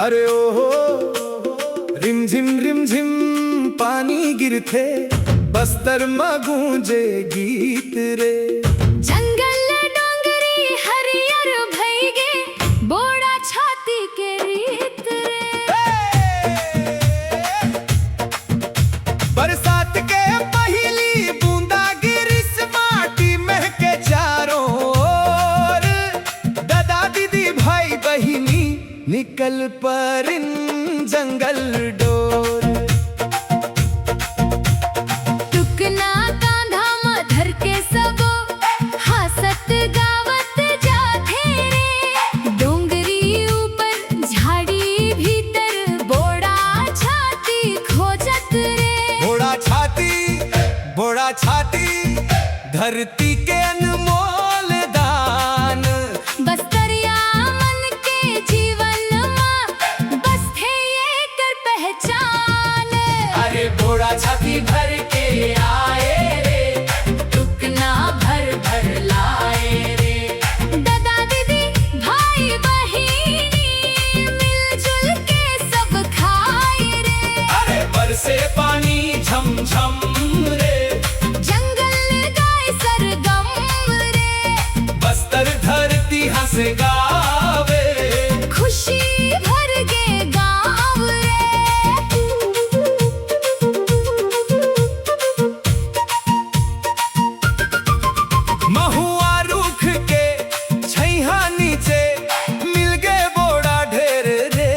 अरे ओहो रिमझिम पानी गिरथे बस्तर में गूंजे गीत रे। जंगल डोंगरी हरियर भईगे बोड़ा छाती के रीत रे। बरसात के पहली बूंदा गिरिस माटी महके चारों ओर। दादा दीदी भाई बहिनी निकल परिन जंगल डोर। टुकना कांधा मधर के सबो हासत गावत जाथे रे। डोंगरी ऊपर झाड़ी भीतर बोड़ा छाती खोजत रे। बोड़ा छाती धरती के अनमोल दान। बस्तरिया मन के जीवन मां बस थे ये कर पहचान। अरे बोड़ा छाती भर के आए रे, टुकना भर भर लाए रे। दादा दीदी भाई बहिनी मिलजुल के सब खाए रे। अरे बरसे पानी झम झम रे, जंगल गाय सरगम रे। बस्तर धरती हंस गावे। खुशी भर गे गाँव रे। महुआ रूख के छैहा नीचे मिल गए बोड़ा ढेर रे।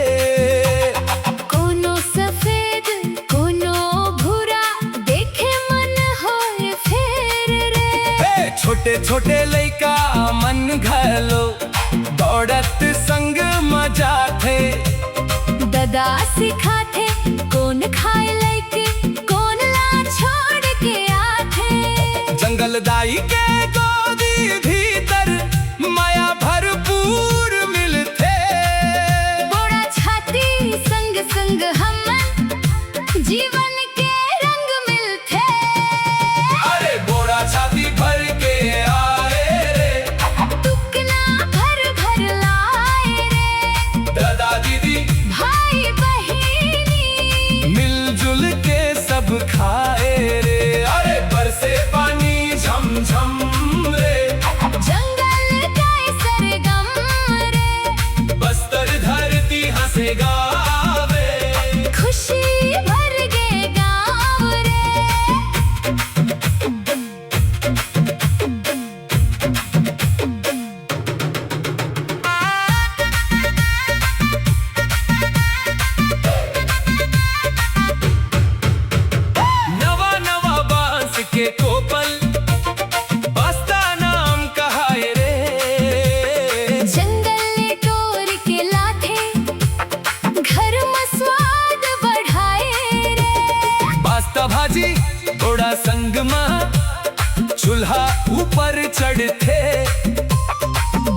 कोनो सफेद कोनो भूरा देखे मन होए फेर रे। छोटे छोटे लइका मन घलो दौड़त संग मजा थे। दादा सिखाथे कौन खाए लइके कौन ला छोड़ के आथे। जंगल दाई के गोदी भीतर माया भरपूर मिलते। बोड़ा छाती संग संग हमन जीवन के रंग मिलथे। अरे बोड़ा छाती भर के आए रे, टुकना भर भर लाए रे। दादा दीदी भाई बहिनी मिलजुल के सब खाए रे। अरे बरसे पानी झम झम रे, जंगल गाय सरगम रे। बस्तर धरती हंसे गावे। खुशी भर गे गाँव रे। नवा नवा बांस के कोपल बस्ता नाम कहाए रे। जंगल टोर के लाथे घर में स्वाद बढ़ाए रे। बास्ता भाजी थोड़ा संग में चूल्हा ऊपर चढ़ते।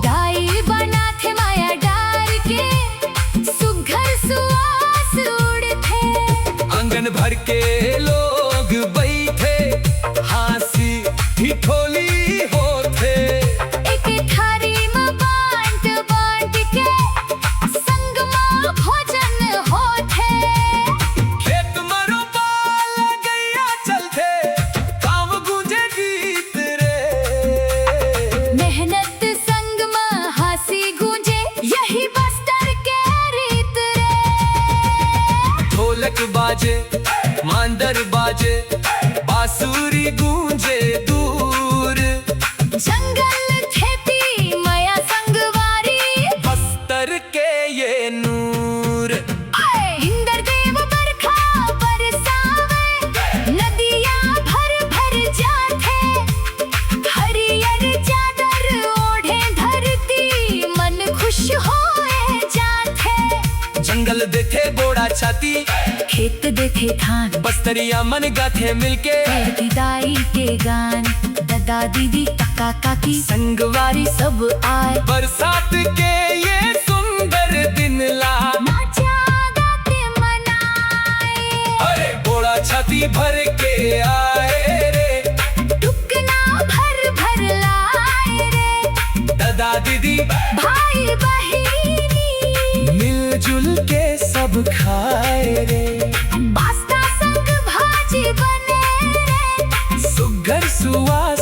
दाई बनाथे माया डार के सुघर सुवास उड़थे। आंगन भर के लोग बैठे हंसी ठिठोली होते। एक थारी में बांट बांट के संग में भोजन होथे। खेत में रोपाल गैया चलते काम गूंजे गीत रे। मेहनत संग में हंसी गूंजे यही बस्तर के रीत रे। ढोलक बाजे मांदर बाजे बांसुरी गूंजे दूर। जंगल खेती माया संगवारी बस्तर के ये नूर। इंद्र देव बरखा बरसावे नदियाँ भर भर जाथे। हरियर चादर ओढ़े धरती मन खुश होए जाथे। जंगल देखे बोड़ा छाती खेत देखे धान बस्तरिया मन गाथे मिलके। की दाई के गान दादा दीदी काका काकी संगवारी सब आए। बरसात के ये सुंदर दिन ला नाचा गाते मनाए। अरे बोड़ा छाती भर के आए रे, टुकना भर भर लाए रे। दादा दीदी भाई बहिनी मिलजुल के सुआ